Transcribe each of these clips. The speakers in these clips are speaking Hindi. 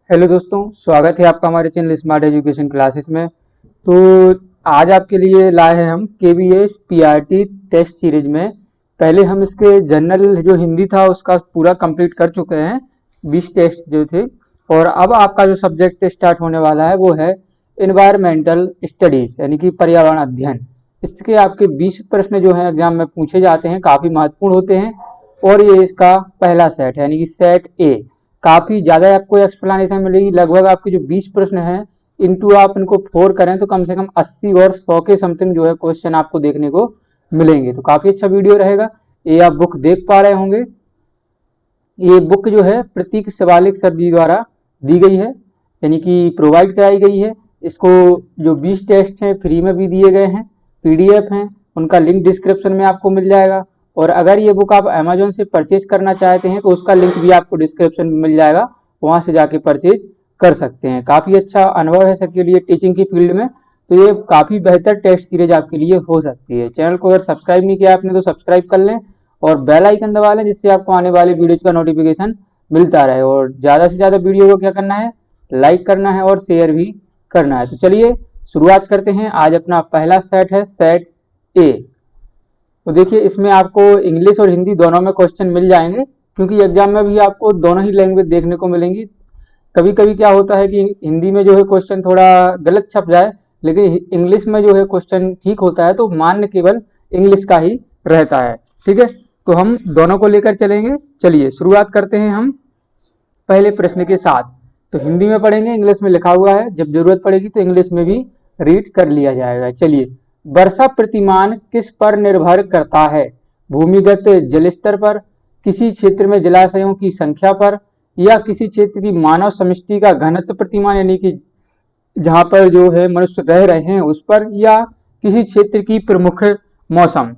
हेलो दोस्तों, स्वागत है आपका हमारे चैनल स्मार्ट एजुकेशन क्लासेस में। तो आज आपके लिए लाए हैं हम केवीएस पीआरटी टेस्ट सीरीज में। पहले हम इसके जनरल जो हिंदी था उसका पूरा कंप्लीट कर चुके हैं, 20 टेस्ट जो थे। और अब आपका जो सब्जेक्ट स्टार्ट होने वाला है वो है इन्वायरमेंटल स्टडीज, यानी कि पर्यावरण अध्ययन। इसके आपके 20 प्रश्न जो हैं एग्जाम में पूछे जाते हैं, काफ़ी महत्वपूर्ण होते हैं। और ये इसका पहला सेट है, यानी कि सेट ए। काफ़ी ज़्यादा आपको एक्सप्लेनेशन मिलेगी। लगभग आपके जो 20 प्रश्न हैं इनटू आप इनको 4 करें तो कम से कम 80 और 100 के समथिंग जो है क्वेश्चन आपको देखने को मिलेंगे। तो काफ़ी अच्छा वीडियो रहेगा। ये आप बुक देख पा रहे होंगे। ये बुक जो है प्रतीक शिवालिक सर जी द्वारा दी गई है, यानी कि प्रोवाइड कराई गई है। इसको जो 20 टेस्ट हैं फ्री में भी दिए गए हैं, पीडीएफ हैं, उनका लिंक डिस्क्रिप्शन में आपको मिल जाएगा। और अगर ये बुक आप अमेजोन से परचेज करना चाहते हैं तो उसका लिंक भी आपको डिस्क्रिप्शन में मिल जाएगा, वहाँ से जाके परचेज कर सकते हैं। काफ़ी अच्छा अनुभव है सबके लिए टीचिंग की फील्ड में, तो ये काफ़ी बेहतर टेस्ट सीरीज आपके लिए हो सकती है। चैनल को अगर सब्सक्राइब नहीं किया आपने तो सब्सक्राइब कर लें और बेल आइकन दबा लें, जिससे आपको आने वाले वीडियोज का नोटिफिकेशन मिलता रहे। और ज़्यादा से ज़्यादा वीडियो को क्या करना है, लाइक करना है और शेयर भी करना है। तो चलिए शुरुआत करते हैं। आज अपना पहला सेट है सेट ए। तो देखिए इसमें आपको इंग्लिश और हिंदी दोनों में क्वेश्चन मिल जाएंगे, क्योंकि एग्जाम में भी आपको दोनों ही लैंग्वेज देखने को मिलेंगी। कभी कभी क्या होता है कि हिंदी में जो है क्वेश्चन थोड़ा गलत छप जाए, लेकिन इंग्लिश में जो है क्वेश्चन ठीक होता है, तो मान्य केवल इंग्लिश का ही रहता है। ठीक है, तो हम दोनों को लेकर चलेंगे। चलिए शुरुआत करते हैं हम पहले प्रश्न के साथ। तो हिंदी में पढ़ेंगे, इंग्लिश में लिखा हुआ है, जब जरूरत पड़ेगी तो इंग्लिश में भी रीड कर लिया जाएगा। चलिए, वर्षा प्रतिमान किस पर निर्भर करता है? भूमिगत जल स्तर पर, किसी क्षेत्र में जलाशयों की संख्या पर, या किसी क्षेत्र की मानव समष्टि का घनत्व प्रतिमान, यानी कि जहां पर जो है मनुष्य रह रहे हैं उस पर, या किसी क्षेत्र की प्रमुख मौसम,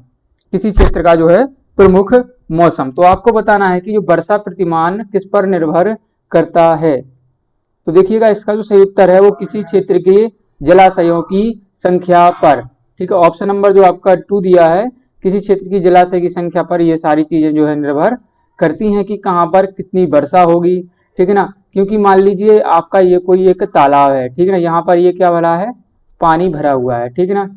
किसी क्षेत्र का जो है प्रमुख मौसम। तो आपको बताना है कि जो वर्षा प्रतिमान किस पर निर्भर करता है। तो देखिएगा इसका जो सही उत्तर है वो किसी क्षेत्र के जलाशयों की संख्या पर। ठीक है, ऑप्शन नंबर जो आपका 2 दिया है, किसी क्षेत्र की जलाशय की संख्या पर ये सारी चीजें जो है निर्भर करती हैं कि कहाँ पर कितनी वर्षा होगी। ठीक है ना, क्योंकि मान लीजिए आपका ये कोई एक तालाब है, ठीक है ना, यहाँ पर ये क्या भरा है, पानी भरा हुआ है। ठीक है ना,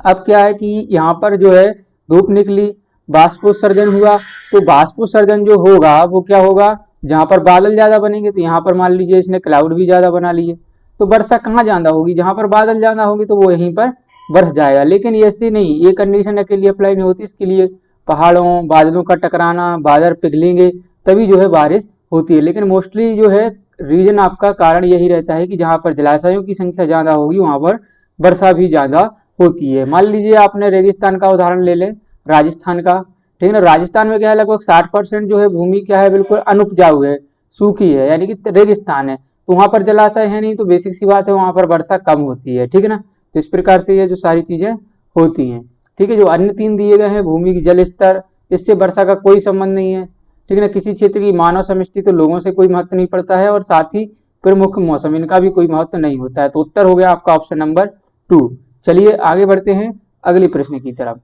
अब क्या है कि यहाँ पर जो है धूप निकली, बाष्पोत्सर्जन हुआ, तो बाष्पोत्सर्जन जो होगा वो क्या होगा, जहाँ पर बादल ज्यादा बनेंगे, तो यहाँ पर मान लीजिए इसने क्लाउड भी ज्यादा बना लिए, तो वर्षा कहाँ ज्यादा होगी, जहाँ पर बादल ज्यादा होगी तो वो यहीं पर बरस जाएगा। लेकिन ऐसे नहीं, ये कंडीशन अकेले अप्लाई नहीं होती, इसके लिए पहाड़ों बादलों का टकराना, बादल पिघलेंगे तभी जो है बारिश होती है। लेकिन मोस्टली जो है रीजन आपका कारण यही रहता है कि जहाँ पर जलाशयों की संख्या ज्यादा होगी वहां पर वर्षा भी ज्यादा होती है। मान लीजिए आपने रेगिस्तान का उदाहरण ले लें, राजस्थान का। ठीक है ना, राजस्थान में क्या है, लगभग 60% जो है भूमि क्या है, बिल्कुल अनुपजाऊ है, सूखी है, यानी कि रेगिस्तान है। तो वहां पर जलाशय है नहीं, तो बेसिक सी बात है वहां पर वर्षा कम होती है। ठीक है ना, तो इस प्रकार से ये जो सारी चीजें होती हैं। ठीक है, जो अन्य 3 दिए गए हैं, भूमि की जल स्तर, इससे वर्षा का कोई संबंध नहीं है। ठीक है ना, किसी क्षेत्र की मानव समष्टि, तो लोगों से कोई महत्व नहीं पड़ता है, और साथ ही प्रमुख मौसम, इनका भी कोई महत्व नहीं होता है। तो उत्तर हो गया आपका ऑप्शन नंबर 2। चलिए आगे बढ़ते हैं अगले प्रश्न की तरफ।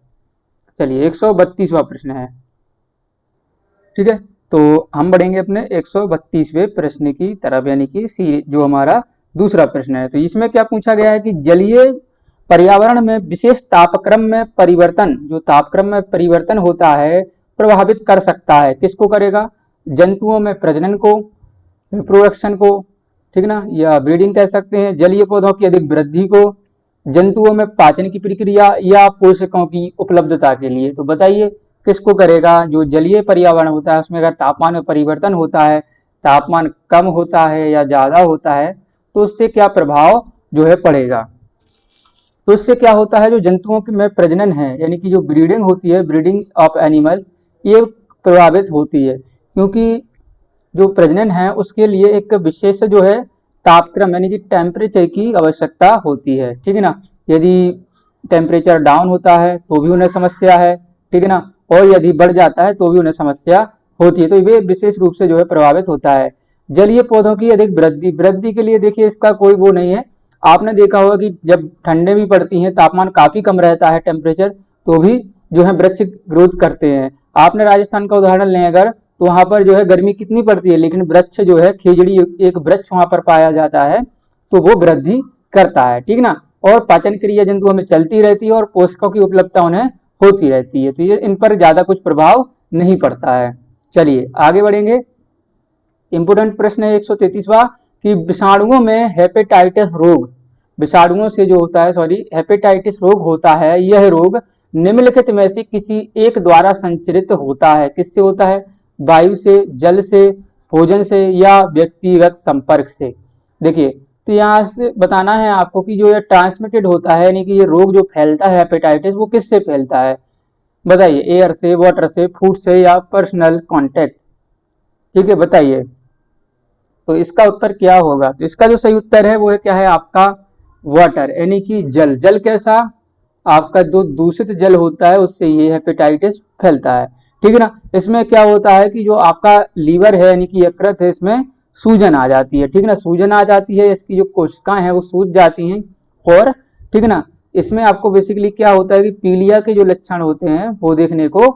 चलिए 132वां प्रश्न है। ठीक है, तो हम बढ़ेंगे अपने 132वें प्रश्न की तरफ, यानी कि जो हमारा दूसरा प्रश्न है। तो इसमें क्या पूछा गया है कि जलीय पर्यावरण में विशेष तापक्रम में परिवर्तन, जो तापक्रम में परिवर्तन होता है, प्रभावित कर सकता है। किसको करेगा? जंतुओं में प्रजनन को, रिप्रोडक्शन को, ठीक ना, या ब्रीडिंग कह सकते हैं, जलीय पौधों की अधिक वृद्धि को, जंतुओं में पाचन की प्रक्रिया, या पोषकों की उपलब्धता के लिए। तो बताइए किसको करेगा? जो जलीय पर्यावरण होता है उसमें अगर तापमान में परिवर्तन होता है, तापमान कम होता है या ज्यादा होता है, तो उससे क्या प्रभाव जो है पड़ेगा। तो इससे क्या होता है, जो जंतुओं में प्रजनन है, यानी कि जो ब्रीडिंग होती है, ब्रीडिंग ऑफ एनिमल्स, ये प्रभावित होती है, क्योंकि जो प्रजनन है उसके लिए एक विशेष जो है तापक्रम, यानी कि टेम्परेचर की आवश्यकता होती है। ठीक है ना, यदि टेम्परेचर डाउन होता है तो भी उन्हें समस्या है। ठीक है ना, और यदि बढ़ जाता है तो भी उन्हें समस्या होती है। तो ये विशेष रूप से जो है प्रभावित होता है। जलीय पौधों की अधिक वृद्धि के लिए देखिए इसका कोई वो नहीं है। आपने देखा होगा कि जब ठंडे भी पड़ती हैं, तापमान काफी कम रहता है टेम्परेचर, तो भी जो है वृक्ष ग्रोथ करते हैं। आपने राजस्थान का उदाहरण लें अगर, तो वहां पर जो है गर्मी कितनी पड़ती है, लेकिन वृक्ष जो है खेजड़ी एक वृक्ष वहां पर पाया जाता है तो वो वृद्धि करता है, ठीक ना। और पाचन क्रिया जंतुओं में चलती रहती है और पोषकों की उपलब्धता उन्हें होती रहती है, तो ये इन पर ज्यादा कुछ प्रभाव नहीं पड़ता है। चलिए आगे बढ़ेंगे। इंपोर्टेंट प्रश्न है 133वां कि विषाणुओं में हेपेटाइटिस रोग, विषाणुओं से जो होता है हेपेटाइटिस रोग होता है, यह रोग निम्नलिखित में से किसी एक द्वारा संचरित होता है। किससे होता है, वायु से, जल से, भोजन से या व्यक्तिगत संपर्क से। देखिए तो यहाँ से बताना है आपको कि जो ये ट्रांसमिटेड होता है, यानी कि ये रोग जो फैलता है हेपेटाइटिस, वो किससे फैलता है, बताइए, एयर से, वाटर से, फूड से या पर्सनल कांटेक्ट। ठीक है, बताइए। तो इसका उत्तर क्या होगा, तो इसका जो सही उत्तर है वो है क्या है आपका वाटर, यानी कि जल। जल कैसा, आपका जो दूषित जल होता है उससे ये हेपेटाइटिस फैलता है, ठीक है ना। इसमें क्या होता है कि जो आपका लीवर है यानी कि यकृत है, इसमें सूजन आ जाती है, ठीक है ना, सूजन आ जाती है, इसकी जो कोशिकाएं हैं वो सूज जाती हैं, और ठीक है ना, इसमें आपको बेसिकली क्या होता है कि पीलिया के जो लक्षण होते हैं वो देखने को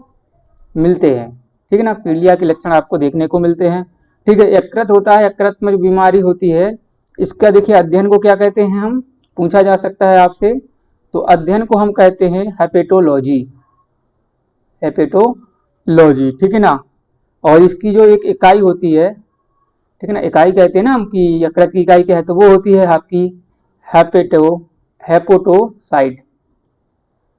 मिलते हैं, ठीक है ना, पीलिया के लक्षण आपको देखने को मिलते हैं, ठीक है। यकृत होता है, यकृत में जो बीमारी होती है इसका देखिए अध्ययन को क्या कहते हैं, हम पूछा जा सकता है आपसे, तो अध्ययन को हम कहते हैं हेपेटोलॉजी, हेपेटोलॉजी, ठीक है ना। और इसकी जो एक इकाई होती है, ठीक है ना, इकाई कहते हैं ना हम कि यकृत की इकाई क्या है, तो वो होती है आपकी हेपोटोसाइट,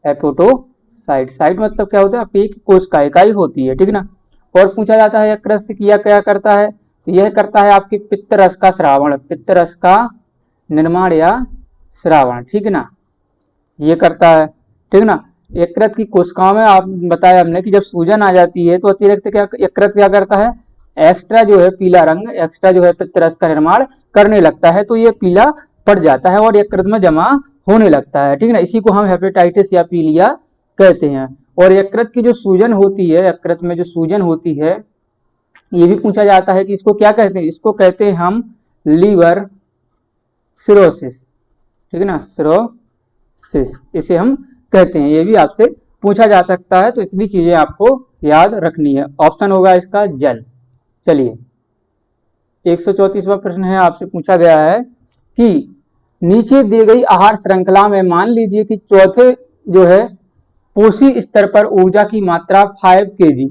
हेपोटोसाइट, साइट मतलब क्या होता है, आपकी एक कोशिका इकाई होती है, ठीक है ना। और पूछा जाता है यकृत से किया क्या करता है, तो यह करता है आपके पित्त रस का श्रावण, पित्त रस का निर्माण या श्रावण, ठीक है ना, ये करता है, ठीक है ना। यकृत की कोशिकाओं में आप बताया हमने कि जब सूजन आ जाती है तो अतिरिक्त क्या यकृत क्या करता है, एक्स्ट्रा जो है पीला रंग, एक्स्ट्रा जो है पित्त रस का निर्माण करने लगता है, तो ये पीला पड़ जाता है और यकृत में जमा होने लगता है, ठीक है ना, इसी को हम हेपेटाइटिस या पीलिया कहते हैं। और यकृत की जो सूजन होती है, यकृत में जो सूजन होती है, ये भी पूछा जाता है कि इसको क्या कहते हैं, इसको कहते हैं हम लीवर सिरोसिस, ठीक है ना, सिरोसिस इसे हम कहते हैं, ये भी आपसे पूछा जा सकता है, तो इतनी चीजें आपको याद रखनी है। ऑप्शन होगा इसका जल। चलिए 134वां प्रश्न है, आपसे पूछा गया है कि नीचे दी गई आहार श्रृंखला में मान लीजिए कि चौथे जो है पोषी स्तर पर ऊर्जा की मात्रा 5 kg,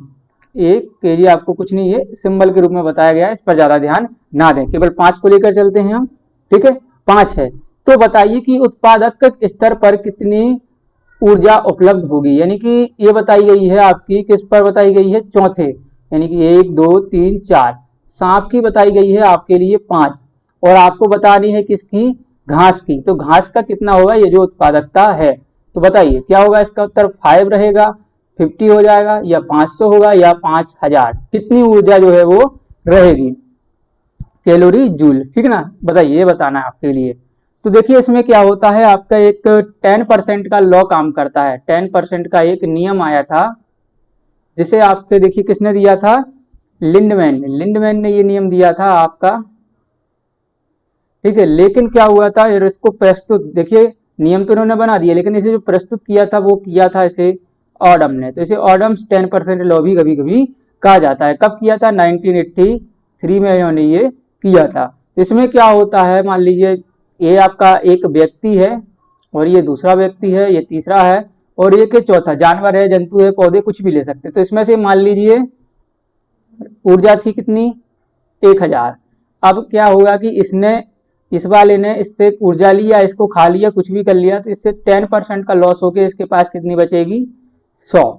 1 kg आपको कुछ नहीं है, सिंबल के रूप में बताया गया है, इस पर ज्यादा ध्यान ना दें, केवल 5 को लेकर चलते हैं हम, ठीक है, 5 है। तो बताइए कि उत्पादक स्तर पर कितनी ऊर्जा उपलब्ध होगी, यानी कि ये बताई गई है आपकी किस पर बताई गई है, चौथे, यानी कि 1 2 3 4, सांप की बताई गई है आपके लिए 5, और आपको बतानी है किसकी, घास की, तो घास का कितना होगा ये जो उत्पादकता है, तो बताइए क्या होगा, इसका उत्तर 5 रहेगा, 50 हो जाएगा, या 500 होगा, या 5000, कितनी ऊर्जा जो है वो रहेगी, कैलोरी जूल, ठीक है ना, बताइए, ये बताना है आपके लिए। तो देखिए इसमें क्या होता है, आपका एक 10% का लॉ काम करता है, 10% का एक नियम आया था, जिसे आपके देखिए किसने दिया था, लिंडमैन ने ये नियम दिया था आपका, ठीक है। लेकिन क्या हुआ था, इसको प्रस्तुत, देखिए नियम तो उन्होंने बना दिया, लेकिन इसे जो प्रस्तुत किया था वो किया था इसे ऑडम ने, तो इसे ऑडम्स 10% लॉ भी कभी कभी कहा जाता है। कब किया था, 1983 में इन्होंने ये किया था। तो इसमें क्या होता है, मान लीजिए ये आपका एक व्यक्ति है, और ये दूसरा व्यक्ति है, ये तीसरा है, और ये के चौथा, जानवर है, जंतु है, पौधे, कुछ भी ले सकते हैं। तो इसमें से मान लीजिए ऊर्जा थी कितनी, 1000। अब क्या होगा कि इसने, इस वाले ने इससे ऊर्जा लिया, इसको खा लिया, कुछ भी कर लिया, तो इससे 10% का लॉस होके इसके पास कितनी बचेगी, 100,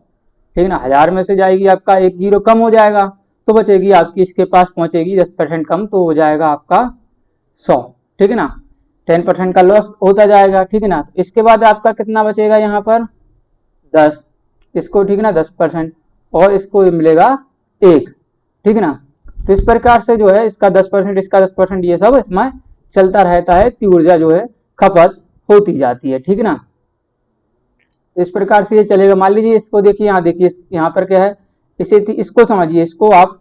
ठीक है ना, 1000 में से जाएगी आपका एक जीरो कम हो जाएगा, तो बचेगी आपकी, इसके पास पहुंचेगी 10% कम, तो हो जाएगा आपका 100, ठीक है ना, 10% का लॉस होता जाएगा, ठीक है ना। तो इसके बाद आपका कितना बचेगा यहाँ पर 10, इसको, ठीक है ना, 10%, और इसको मिलेगा 1, ठीक है ना। तो इस प्रकार से जो है इसका 10%, इसका 10%, ये सब इसमें चलता रहता है, इतनी ऊर्जा जो है खपत होती जाती है, ठीक है ना। तो इस प्रकार से ये चलेगा। मान लीजिए इसको देखिए, यहाँ देखिए, यहाँ पर क्या है, इसे, इसको समझिए, इसको आप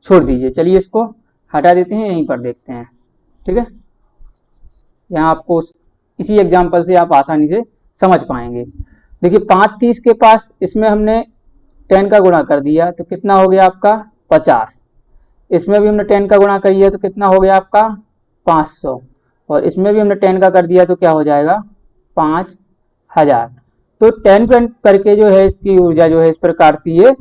छोड़ दीजिए, चलिए इसको हटा देते हैं, यहीं पर देखते हैं, ठीक है, यहाँ आपको इसी एग्जाम्पल से आप आसानी से समझ पाएंगे। देखिए 5 30 के पास इसमें हमने 10 का गुणा कर दिया, तो कितना हो गया आपका 50। इसमें भी हमने 10 का गुणा करिए तो कितना हो गया आपका 500, और इसमें भी हमने 10 का कर दिया तो क्या हो जाएगा 5000। तो 10 करके जो है इसकी ऊर्जा जो है इस प्रकार से ये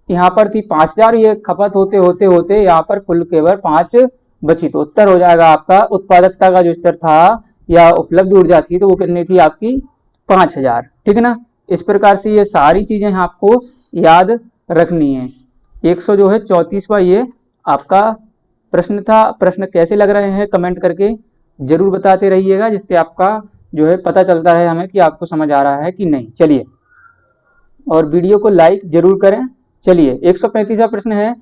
यहाँ पर थी 5000, ये खपत होते होते होते यहाँ पर कुल केवल 5 बची। तो उत्तर हो जाएगा आपका उत्पादकता का जो स्तर था या उपलब्ध ऊर्जा थी तो वो कितनी थी आपकी 5000। ठीक है ना। इस प्रकार से ये सारी चीजें आपको याद रखनी है। 100 जो है 34वां ये आपका प्रश्न था। प्रश्न कैसे लग रहे हैं कमेंट करके जरूर बताते रहिएगा, जिससे आपका जो है पता चलता रहे हमें कि आपको समझ आ रहा है कि नहीं। चलिए, और वीडियो को लाइक जरूर करें। चलिए, 135वां प्रश्न है,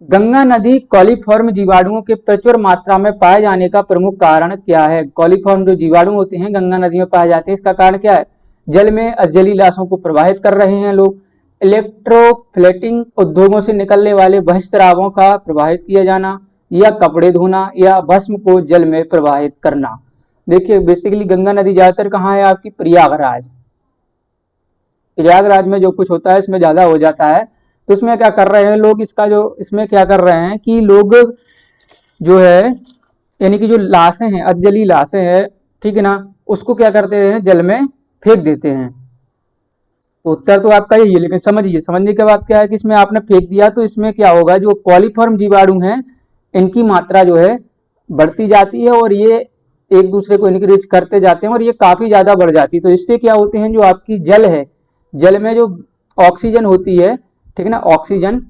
गंगा नदी कॉलीफॉर्म जीवाणुओं के प्रचुर मात्रा में पाए जाने का प्रमुख कारण क्या है। कॉलीफॉर्म जो जीवाणु होते हैं गंगा नदी में पाए जाते हैं, इसका कारण क्या है। जल में अजली लाशों को प्रवाहित कर रहे हैं लोग, इलेक्ट्रोफ्लेटिंग उद्योगों से निकलने वाले बहिस्रावों का प्रवाहित किया जाना, या कपड़े धोना, या भस्म को जल में प्रवाहित करना। देखिए, बेसिकली गंगा नदी ज्यादातर कहाँ है आपकी, प्रयागराज। प्रयागराज में जो कुछ होता है इसमें ज्यादा हो जाता है। तो इसमें क्या कर रहे हैं लोग, इसका जो इसमें क्या कर रहे हैं कि लोग जो है यानी कि जो लाशें हैं, अजली लाशें हैं, ठीक है ना, उसको क्या करते हैं जल में फेंक देते हैं। तो उत्तर तो आपका यही है, लेकिन समझिए, समझने के बाद क्या है कि इसमें आपने फेंक दिया तो इसमें क्या होगा, जो कॉलीफॉर्म जीवाणु हैं इनकी मात्रा जो है बढ़ती जाती है और ये एक दूसरे को इनक्रीज करते जाते हैं और ये काफी ज्यादा बढ़ जाती है। तो इससे क्या होते हैं, जो आपकी जल है, जल में जो ऑक्सीजन होती है, ठीक है ना, ऑक्सीजन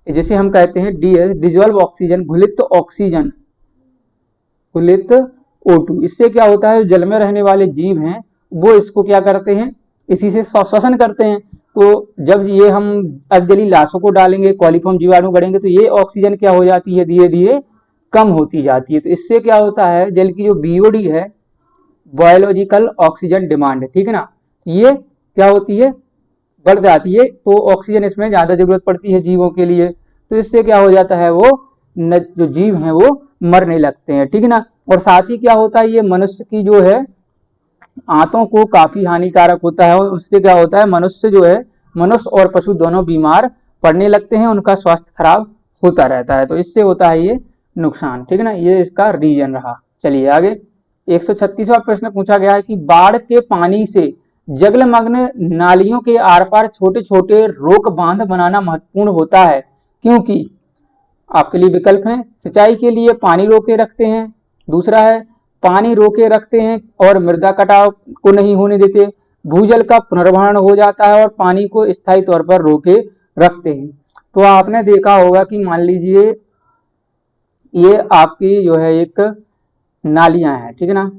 जिसे हम कहते हैं डीएस, डिजोल्व ऑक्सीजन, घुलित ऑक्सीजन, घुलित O2, इससे क्या होता है जल में रहने वाले जीव हैं वो इसको क्या करते हैं, इसी से श्वसन करते हैं। तो जब ये हम अजली लाशों को डालेंगे, कॉलीफॉर्म जीवाणु बढ़ेंगे, तो ये ऑक्सीजन क्या हो जाती है, धीरे धीरे कम होती जाती है। तो इससे क्या होता है, जल की जो बीओडी है, बायोलॉजिकल ऑक्सीजन डिमांड, ठीक है ना, ये क्या होती है, बढ़ जाती है। तो ऑक्सीजन इसमें ज्यादा जरूरत पड़ती है जीवों के लिए। तो इससे क्या हो जाता है, वो जो जीव हैं वो मरने लगते हैं, ठीक है ना। और साथ ही क्या होता है, ये मनुष्य की जो है आंतों को काफी हानिकारक होता है, और उससे क्या होता है, मनुष्य जो है, मनुष्य और पशु दोनों बीमार पड़ने लगते हैं, उनका स्वास्थ्य खराब होता रहता है। तो इससे होता है ये नुकसान, ठीक है ना, ये इसका रीजन रहा। चलिए आगे, 136वां प्रश्न पूछा गया है कि बाढ़ के पानी से जलमग्न नालियों के आर पार छोटे छोटे रोक बांध बनाना महत्वपूर्ण होता है, क्योंकि आपके लिए विकल्प हैं, सिंचाई के लिए पानी रोके रखते हैं, दूसरा है पानी रोके रखते हैं और मृदा कटाव को नहीं होने देते, भूजल का पुनर्भरण हो जाता है, और पानी को स्थायी तौर पर रोके रखते हैं। तो आपने देखा होगा कि मान लीजिए ये आपकी जो है एक नालियां हैं, ठीक है ना,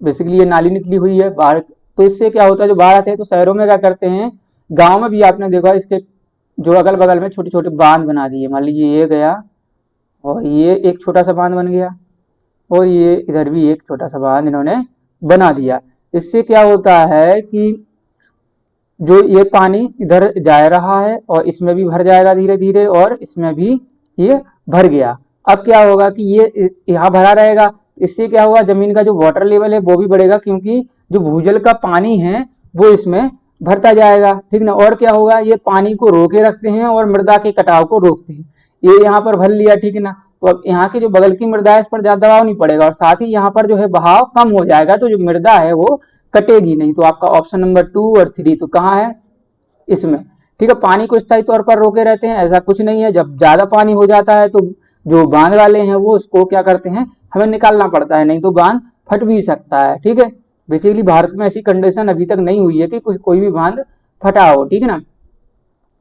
बेसिकली ये नाली निकली हुई है बाहर। तो इससे क्या होता है, जो बाढ़ आते हैं तो शहरों में क्या करते हैं, गांव में भी आपने देखा इसके जो अगल बगल में छोटे छोटे बांध बना दिए। मान लीजिए ये गया और ये एक छोटा सा बांध बन गया, और ये इधर भी एक छोटा सा बांध इन्होंने बना दिया। इससे क्या होता है कि जो ये पानी इधर जा रहा है और इसमें भी भर जाएगा धीरे धीरे, और इसमें भी ये भर गया। अब क्या होगा कि ये यहाँ भरा रहेगा, इससे क्या होगा, जमीन का जो वाटर लेवल है वो भी बढ़ेगा, क्योंकि जो भूजल का पानी है वो इसमें भरता जाएगा, ठीक ना। और क्या होगा, ये पानी को रोके रखते हैं और मृदा के कटाव को रोकते हैं। ये यहाँ पर भर लिया, ठीक है ना, तो अब यहाँ की जो बगल की मृदा है इस पर ज्यादा दबाव नहीं पड़ेगा, और साथ ही यहाँ पर जो है बहाव कम हो जाएगा, तो जो मृदा है वो कटेगी नहीं। तो आपका ऑप्शन नंबर 2 और 3 तो कहाँ है, इसमें, ठीक है। पानी को स्थायी तौर पर रोके रहते हैं, ऐसा कुछ नहीं है। जब ज्यादा पानी हो जाता है तो जो बांध वाले हैं वो उसको क्या करते हैं, हमें निकालना पड़ता है, नहीं तो बांध फट भी सकता है, ठीक है। बेसिकली भारत में ऐसी कंडीशन अभी तक नहीं हुई है कि कोई भी बांध फटा हो, ठीक है ना,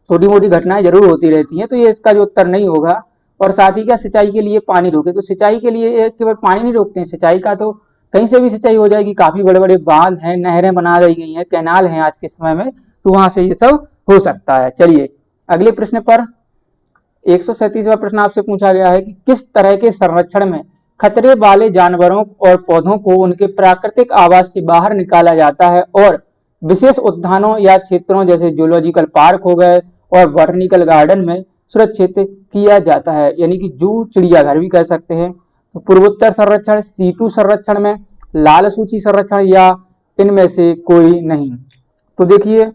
छोटी मोटी घटनाएं जरूर होती रहती हैं। तो ये इसका जो उत्तर नहीं होगा। और साथ ही क्या, सिंचाई के लिए पानी रोके, तो सिंचाई के लिए केवल पानी नहीं रोकते हैं, सिंचाई का तो कहीं से भी सिंचाई हो जाएगी। काफी बड़े बड़े बांध हैं, नहरें बना दी गई हैं, कैनाल हैं आज के समय में, तो वहां से ये सब हो सकता है। चलिए अगले प्रश्न पर, 137वां प्रश्न आपसे पूछा गया है कि किस तरह के संरक्षण में खतरे वाले जानवरों और पौधों को उनके प्राकृतिक आवास से बाहर निकाला जाता है, और विशेष उद्यानों या क्षेत्रों जैसे जूलॉजिकल पार्क हो गए और बॉटनिकल गार्डन में सुरक्षित किया जाता है, यानी कि जू, चिड़ियाघर भी कह सकते हैं। तो पूर्वोत्तर संरक्षण, C2 संरक्षण में, लाल सूची संरक्षण, या इनमें से कोई नहीं। तो देखिए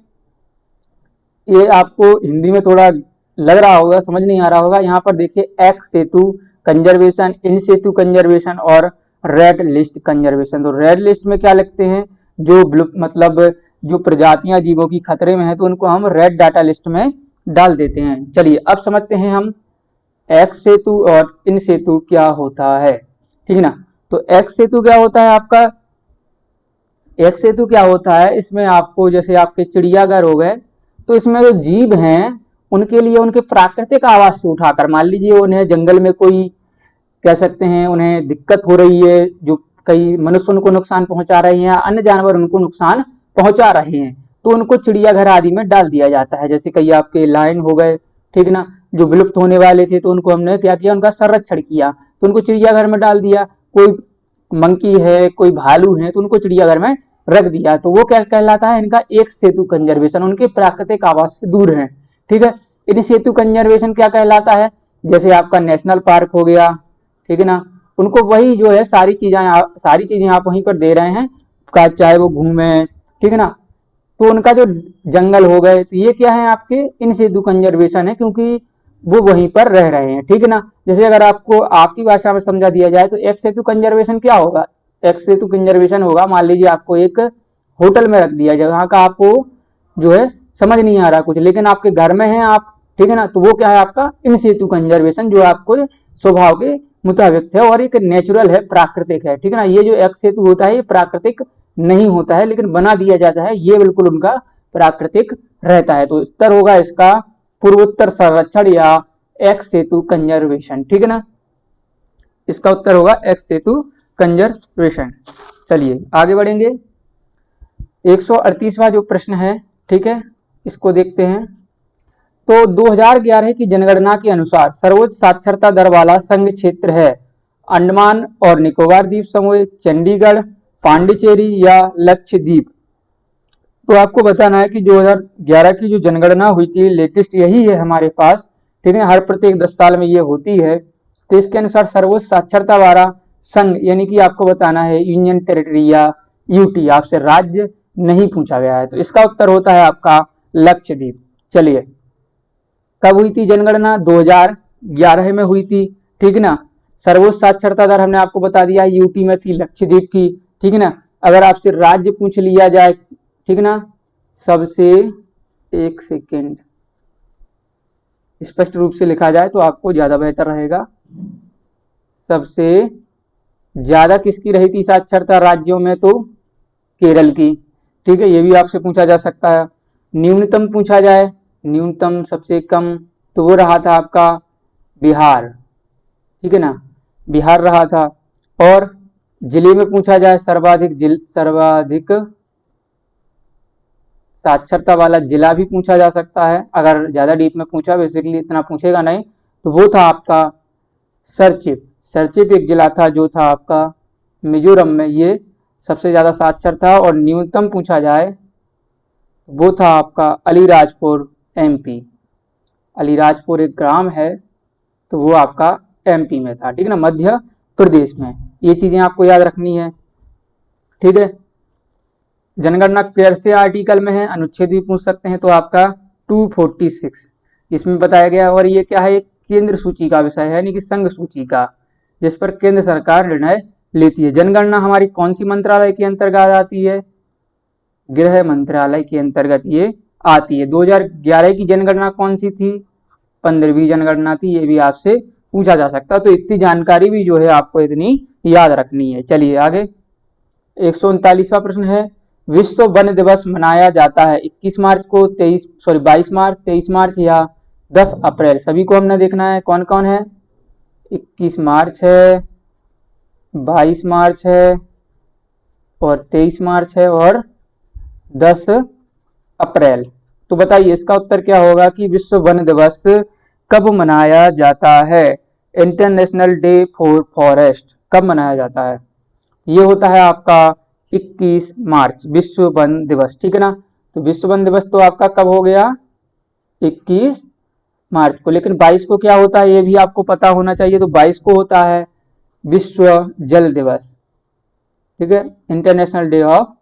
ये आपको हिंदी में थोड़ा लग रहा होगा, समझ नहीं आ रहा होगा। यहाँ पर देखिए एक्स सेतु कंजर्वेशन, इन सेतु कंजर्वेशन और रेड लिस्ट कंजर्वेशन। तो रेड लिस्ट में क्या लिखते हैं, जो मतलब जो प्रजातियां जीवों की खतरे में है तो उनको हम रेड डाटा लिस्ट में डाल देते हैं। चलिए अब समझते हैं हम एक्स सेतु और इन सेतु क्या होता है, ठीक है ना। तो एक्स सेतु क्या होता है आपका, एक्स सेतु क्या होता है, इसमें आपको जैसे आपके चिड़ियाघर हो गए, तो इसमें जो जीव हैं उनके लिए उनके प्राकृतिक आवास से उठाकर, मान लीजिए उन्हें जंगल में कोई कह सकते हैं उन्हें दिक्कत हो रही है, जो कई मनुष्य उनको नुकसान पहुंचा रहे हैं या अन्य जानवर उनको नुकसान पहुंचा रहे हैं, तो उनको चिड़ियाघर आदि में डाल दिया जाता है। जैसे कई आपके लायन हो गए, ठीक ना, जो विलुप्त होने वाले थे तो उनको हमने क्या किया, उनका संरक्षण किया, तो उनको चिड़ियाघर में डाल दिया। कोई मंकी है, कोई भालू है, तो उनको चिड़ियाघर में रख दिया, तो वो क्या कहलाता है, इनका एक सेतु कंजर्वेशन, उनके प्राकृतिक आवास से दूर है, ठीक है। इन सेतु कंजर्वेशन क्या कहलाता है, जैसे आपका नेशनल पार्क हो गया, ठीक है ना, उनको वही जो है सारी चीजें आप वहीं पर दे रहे हैं, चाहे वो घूमे, ठीक है ना। तो उनका जो जंगल हो गए, तो ये क्या है आपके इन सेतु कंजर्वेशन है, क्योंकि वो वहीं पर रह रहे हैं, ठीक है ना। जैसे अगर आपको आपकी भाषा में समझा दिया जाए तो एक सेतु कंजर्वेशन क्या होगा, एक सेतु कंजर्वेशन होगा, मान लीजिए आपको एक होटल में रख दिया जहाँ का आपको जो है समझ नहीं आ रहा कुछ, लेकिन आपके घर में है आप, ठीक है ना, तो वो क्या है आपका इन सेतु कंजर्वेशन, जो आपको स्वभाव के मुताबिक है और एक नेचुरल है, प्राकृतिक है, ठीक है ना। ये जो एक सेतु होता है ये प्राकृतिक नहीं होता है, लेकिन बना दिया जाता है, ये बिल्कुल उनका प्राकृतिक रहता है। तो उत्तर होगा इसका पूर्वोत्तर संरक्षण या एक्स सेतु कंजर्वेशन, ठीक है ना, इसका उत्तर होगा एक्स सेतु कंजर्वेशन। चलिए आगे बढ़ेंगे, 138वां जो प्रश्न है, ठीक है, इसको देखते हैं। तो 2011 की जनगणना के अनुसार सर्वोच्च साक्षरता दर वाला संघ क्षेत्र है अंडमान और निकोबार द्वीप समूह, चंडीगढ़, पांडिचेरी या लक्षद्वीप। तो आपको बताना है कि 2011 की जो जनगणना हुई थी लेटेस्ट यही है हमारे पास, ठीक है, हर प्रत्येक 10 साल में ये होती है। तो इसके अनुसार सर्वोच्च साक्षरता वाला संघ, यानी कि आपको बताना है यूनियन टेरिटरी या यूटी, आपसे राज्य नहीं पूछा गया है, तो इसका उत्तर होता है आपका लक्षद्वीप। चलिए कब हुई थी जनगणना, 2011 में हुई थी, ठीक है ना। सर्वोच्च साक्षरता दर हमने आपको बता दिया यूटी में थी लक्षद्वीप की, ठीक है ना। अगर आपसे राज्य पूछ लिया जाए, ठीक है ना, सबसे, एक सेकेंड, स्पष्ट रूप से लिखा जाए तो आपको ज्यादा बेहतर रहेगा। सबसे ज्यादा किसकी रही थी साक्षरता राज्यों में, तो केरल की, ठीक है, ये भी आपसे पूछा जा सकता है। न्यूनतम पूछा जाए, न्यूनतम सबसे कम, तो वो रहा था आपका बिहार, ठीक है ना, बिहार रहा था। और जिले में पूछा जाए सर्वाधिक साक्षरता वाला जिला भी पूछा जा सकता है, अगर ज्यादा डीप में पूछा, बेसिकली इतना पूछेगा नहीं, तो वो था आपका सरचिप। सरचिप एक जिला था जो था आपका मिजोरम में, ये सबसे ज्यादा साक्षर था। और न्यूनतम पूछा जाए वो था आपका अलीराजपुर एमपी, अलीराजपुर एक ग्राम है, तो वो आपका एमपी में था, ठीक है ना, मध्य प्रदेश में। ये चीजें आपको याद रखनी है, ठीक है। जनगणना केयर से आर्टिकल में है, अनुच्छेद भी पूछ सकते हैं, तो आपका 246 इसमें बताया गया। और ये क्या है, एक केंद्र सूची का विषय है, यानी कि संघ सूची का, जिस पर केंद्र सरकार निर्णय लेती है। जनगणना हमारी कौन सी मंत्रालय के अंतर्गत आती है, गृह मंत्रालय के अंतर्गत ये आती है। 2011 की जनगणना कौन सी थी, 15वीं जनगणना थी, ये भी आपसे पूछा जा सकता है। तो इतनी जानकारी भी जो है आपको इतनी याद रखनी है। चलिए आगे, 139वां प्रश्न है, विश्व वन दिवस मनाया जाता है 21 मार्च को, 22 मार्च, 23 मार्च या 10 अप्रैल। सभी को हमने देखना है कौन कौन है, 21 मार्च है, 22 मार्च है और 23 मार्च है और 10 अप्रैल। तो बताइए इसका उत्तर क्या होगा कि विश्व वन दिवस कब मनाया जाता है, इंटरनेशनल डे फॉर फॉरेस्ट कब मनाया जाता है, ये होता है आपका 21 मार्च विश्व वन दिवस, ठीक है ना। तो विश्व वन दिवस तो आपका कब हो गया, 21 मार्च को। लेकिन 22 को क्या होता है ये भी आपको पता होना चाहिए, तो 22 को होता है विश्व जल दिवस, ठीक है, इंटरनेशनल डे ऑफ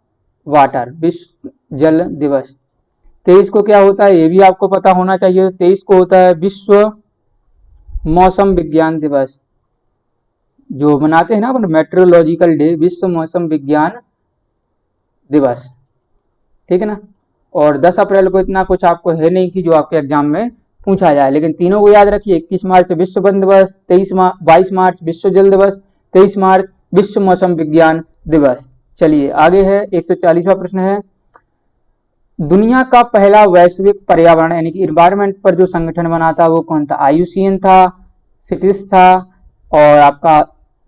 वाटर, विश्व जल दिवस। 23 को क्या होता है ये भी आपको पता होना चाहिए। 23 को होता है विश्व मौसम विज्ञान दिवस, जो मनाते हैं ना अपन मेट्रोलॉजिकल डे, विश्व मौसम विज्ञान दिवस, ठीक है ना। और 10 अप्रैल को इतना कुछ आपको है नहीं कि जो आपके एग्जाम में पूछा जाए, लेकिन तीनों को याद रखिए। 21 मार्च विश्व वन दिवस, 22 मार्च विश्व जल दिवस, 23 मार्च विश्व मौसम विज्ञान दिवस। चलिए आगे है 140वां प्रश्न है, दुनिया का पहला वैश्विक पर्यावरण यानी कि इन्वायरमेंट पर जो संगठन बना था वो कौन था? IUCN था, सिटीज था, और आपका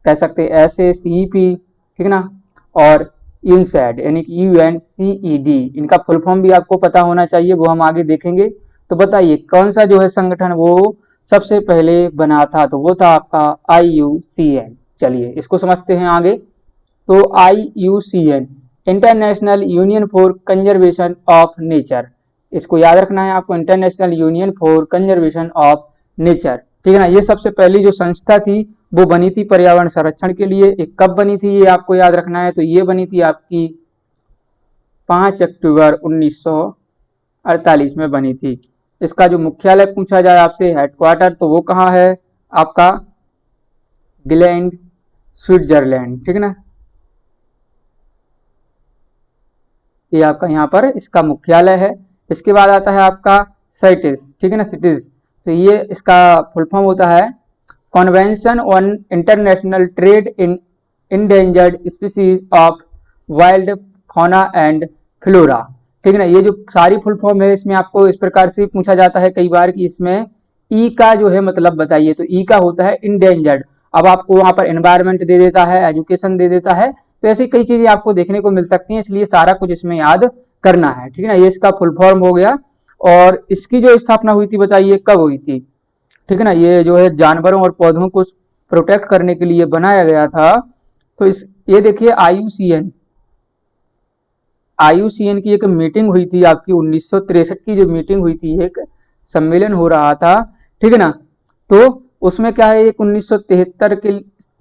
कह सकते हैं SACEP, ठीक है ना, और यूनसेड यानी कि UNCED। इनका फुल फॉर्म भी आपको पता होना चाहिए, वो हम आगे देखेंगे। तो बताइए कौन सा जो है संगठन वो सबसे पहले बना था? तो वो था आपका IUCN। चलिए इसको समझते हैं आगे। तो IUCN international union for conservation of nature, इसको याद रखना है आपको, international union for conservation of nature, ठीक है ना। ये सबसे पहली जो संस्था थी वो बनी थी पर्यावरण संरक्षण के लिए। एक कब बनी थी ये आपको याद रखना है, तो ये बनी थी आपकी 5 अक्टूबर 1948 में बनी थी। इसका जो मुख्यालय पूछा जाए आपसे, हेडक्वार्टर, तो वो कहाँ है आपका? ग्लैंड, स्विट्जरलैंड, ठीक है ना। ये आपका यहाँ पर इसका मुख्यालय है। इसके बाद आता है आपका साइटिस, ठीक है ना, सिटीज। तो ये इसका फुल फॉर्म होता है convention on international trade in endangered species of wild fauna and flora, ठीक है ना। ये जो सारी फुल फॉर्म है इसमें आपको इस प्रकार से पूछा जाता है कई बार कि इसमें ई का जो है मतलब बताइए, तो ई का होता है इंडेंजर्ड। अब आपको वहां पर एनवायरनमेंट दे देता है, एजुकेशन दे देता है, तो ऐसी कई चीजें आपको देखने को मिल सकती हैं, इसलिए सारा कुछ इसमें याद करना है, ठीक है ना। ये इसका फुल फॉर्म हो गया। और इसकी जो स्थापना हुई थी बताइए कब हुई थी, ठीक है ना। ये जो है जानवरों और पौधों को प्रोटेक्ट करने के लिए बनाया गया था। तो इस ये देखिए IUCN की एक मीटिंग हुई थी आपकी 1963 की जो मीटिंग हुई थी, एक सम्मेलन हो रहा था, ठीक है ना। तो उसमें क्या है, एक 1973 के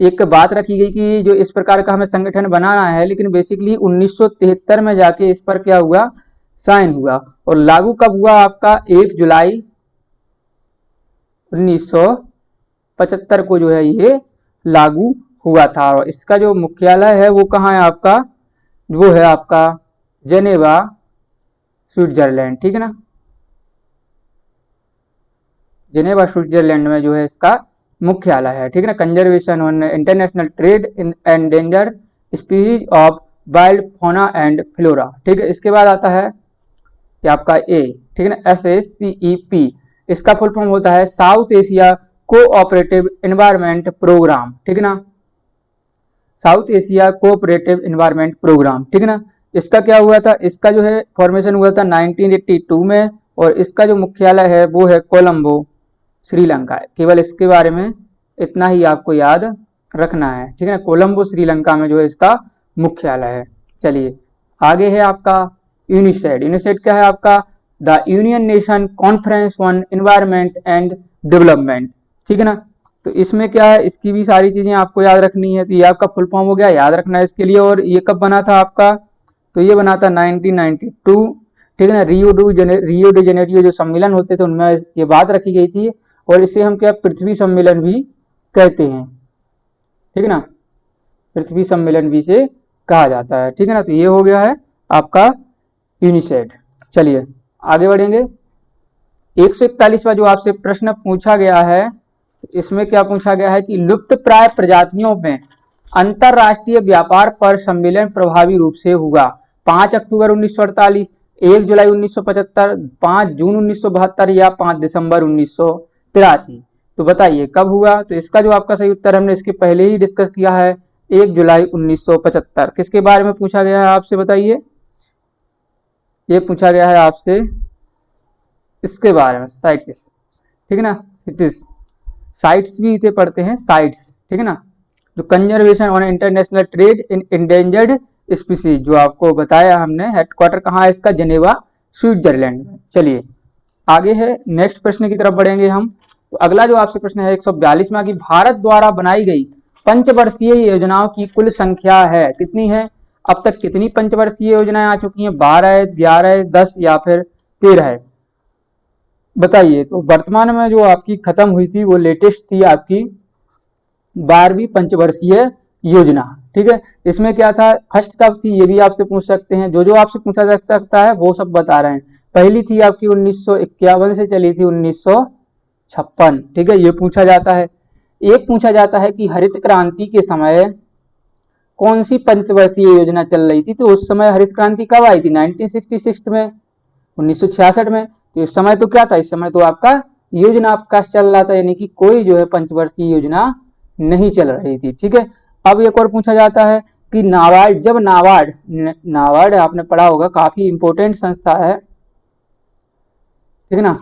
एक बात रखी गई कि जो इस प्रकार का हमें संगठन बनाना है, लेकिन बेसिकली 1973 में जाके इस पर क्या हुआ, साइन हुआ। और लागू कब हुआ आपका? 1 जुलाई 1975 को जो है ये लागू हुआ था। और इसका जो मुख्यालय है वो कहाँ है आपका? वो है आपका जेनेवा, स्विट्जरलैंड, ठीक है ना। जेनेवा स्विट्जरलैंड में जो है इसका मुख्यालय है, ठीक है ना। Conservation on international trade in endangered species of wild fauna and flora, ठीक है। इसके बाद आता है ये आपका ए, ठीक है ना, SACEP। इसका फुल फॉर्म होता है South Asia cooperative environment programme, ठीक है ना, South Asia cooperative environment programme, ठीक है ना। इसका क्या हुआ था, इसका जो है फॉर्मेशन हुआ था 1982 में, और इसका जो मुख्यालय है वो है कोलंबो, श्रीलंका है। केवल इसके बारे में इतना ही आपको याद रखना है, ठीक है ना। कोलंबो श्रीलंका में जो है इसका मुख्यालय है। चलिए आगे है आपका यूनिसेड। यूनिसेड क्या है आपका? The union nation conference on environment and development, ठीक है ना। तो इसमें क्या है, इसकी भी सारी चीजें आपको याद रखनी है। तो ये आपका फुल फॉर्म हो गया, याद रखना है इसके लिए। और ये कब बना था आपका? तो ये बना था 1992, ठीक है ना। रियो डी जेनेरियो जो सम्मेलन होते थे उनमें ये बात रखी गई थी। और इसे हम क्या पृथ्वी सम्मेलन भी कहते हैं, ठीक है ना, पृथ्वी सम्मेलन भी से कहा जाता है, ठीक है ना। तो ये हो गया है आपका यूनिसेड। चलिए आगे बढ़ेंगे। 141वां जो आपसे प्रश्न पूछा गया है, इसमें क्या पूछा गया है कि लुप्त प्राय प्रजातियों में अंतरराष्ट्रीय व्यापार पर सम्मेलन प्रभावी रूप से हुआ। 5 अक्टूबर 1948, 1 जुलाई 1975, 5 जून 1972 या 5 दिसंबर 1983। तो बताइए कब हुआ? तो इसका जो आपका सही उत्तर हमने इसके पहले ही डिस्कस किया है, 1 जुलाई 1975। किसके बारे में पूछा गया है आपसे बताइए? ये पूछा गया है आपसे इसके बारे में, साइटिस, ठीक है ना, सिटिस, साइट्स भी इसे पढ़ते हैं, साइट्स, ठीक है ना। जो conservation on international trade in endangered species जो आपको बताया हमने, हेडक्वार्टर कहाँ है इसका? जेनेवा, स्विट्जरलैंड में। चलिए आगे है, नेक्स्ट प्रश्न की तरफ बढ़ेंगे हम। तो अगला जो आपसे प्रश्न है 142वां की भारत द्वारा बनाई गई पंचवर्षीय योजनाओं की कुल संख्या है, कितनी है? अब तक कितनी पंचवर्षीय योजनाएं आ चुकी हैं? 12, 11, 10 या फिर 2013 है। बताइए, तो वर्तमान में जो आपकी खत्म हुई थी वो लेटेस्ट थी आपकी 12वीं पंचवर्षीय योजना। ठीक है, इसमें क्या था, फर्स्ट कब थी ये भी आपसे पूछ सकते हैं, जो आपसे पूछा जा सकता है वो सब बता रहे हैं। पहली थी आपकी 1951 से चली थी 1956। ठीक है, ये पूछा जाता है। एक पूछा जाता है कि हरित क्रांति के समय कौन सी पंचवर्षीय योजना चल रही थी, तो उस समय हरित क्रांति कब आई थी, 1966 में, 1966 में। तो इस समय तो क्या था, इस समय तो आपका योजना आपका चल रहा था, यानी कि कोई जो है पंचवर्षीय योजना नहीं चल रही थी। ठीक है, अब एक और पूछा जाता है कि नाबार्ड, जब नाबार्ड आपने पढ़ा होगा, काफी इंपॉर्टेंट संस्था है, ठीक है ना,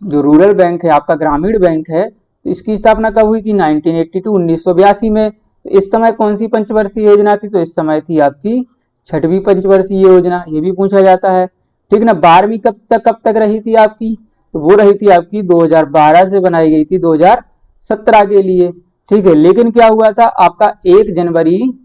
जो रूरल बैंक है आपका, ग्रामीण बैंक है, तो इसकी स्थापना कब हुई थी, 1982 1982 में। तो इस समय कौन सी पंचवर्षीय योजना थी, तो इस समय थी आपकी 6वीं पंचवर्षीय योजना, ये भी पूछा जाता है। ठीक ना, 12वीं कब तक रही थी आपकी, तो वो रही थी आपकी 2012 से बनाई गई थी 2017 के लिए। ठीक है, लेकिन क्या हुआ था आपका 1 जनवरी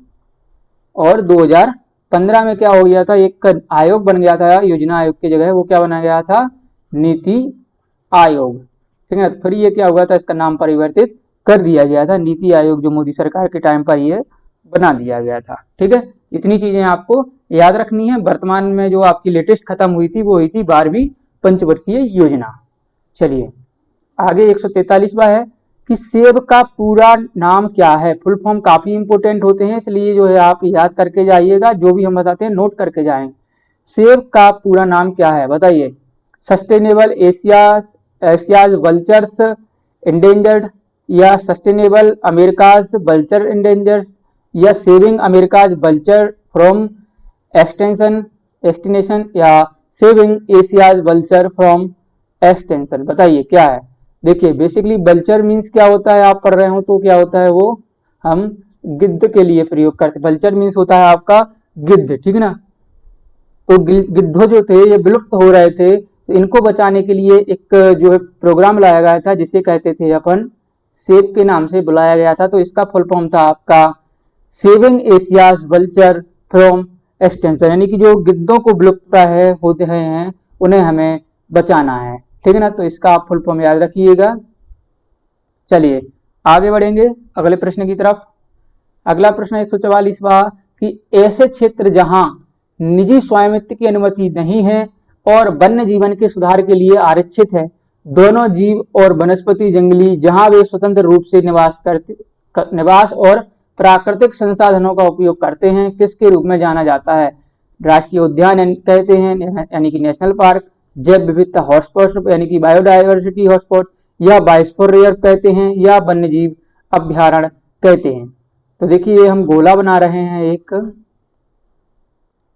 और 2015 में क्या हो गया था, एक आयोग बन गया था, योजना आयोग की जगह वो क्या बना गया था, नीति आयोग। ठीक है ना, फिर ये क्या हुआ था, इसका नाम परिवर्तित कर दिया गया था, नीति आयोग जो मोदी सरकार के टाइम पर ये बना दिया गया था। ठीक है, इतनी चीजें आपको याद रखनी है। वर्तमान में जो आपकी लेटेस्ट खत्म हुई थी वो हुई थी 12वीं पंचवर्षीय योजना। चलिए आगे 143वां है कि सेब का पूरा नाम क्या है। फुल फॉर्म काफी इंपोर्टेंट होते हैं, इसलिए जो है आप याद करके जाइएगा, जो भी हम बताते हैं नोट करके जाएं। सेब का पूरा नाम क्या है, बताइए। सस्टेनेबल एशियाज वल्चर्स एंडेंजर्ड, या सस्टेनेबल अमेरिकाज वल्चर एंडेंजर्स, या saving America's vulture from extension, या saving Asia's vulture from extension. बताइए क्या है। देखिए बेसिकली वल्चर मीन्स क्या होता है, आप पढ़ रहे हो तो क्या होता है, वो हम गिद्ध के लिए प्रयोग करते। वल्चर मीन्स होता है आपका गिद्ध, ठीक है ना। तो गिद्धों जो थे ये विलुप्त हो रहे थे, तो इनको बचाने के लिए एक जो है प्रोग्राम लाया गया था, जिसे कहते थे अपन सेब के नाम से बुलाया गया था। तो इसका फुल फॉर्म था आपका saving Asia's vulture from extension, यानी कि जो गिद्धों को विलुप्त होते हैं उन्हें हमें बचाना है। ठीक है ना, तो इसका आप फुल फॉर्म याद रखिएगा। चलिए आगे बढ़ेंगे अगले प्रश्न की तरफ। अगला प्रश्न 144वां कि ऐसे क्षेत्र जहां निजी स्वामित्व की अनुमति नहीं है और वन्य जीवन के सुधार के लिए आरक्षित है, दोनों जीव और वनस्पति जंगली जहां वे स्वतंत्र रूप से निवास और प्राकृतिक संसाधनों का उपयोग करते हैं, किसके रूप में जाना जाता है। राष्ट्रीय उद्यान कहते हैं, यानी कि नेशनल पार्क, जैव विविधता हॉटस्पॉट यानी कि बायोडायवर्सिटी हॉटस्पॉट, या बायोस्फीयर रिजर्व कहते हैं, या वन्यजीव अभ्यारण्य कहते हैं। तो देखिए हम गोला बना रहे हैं एक,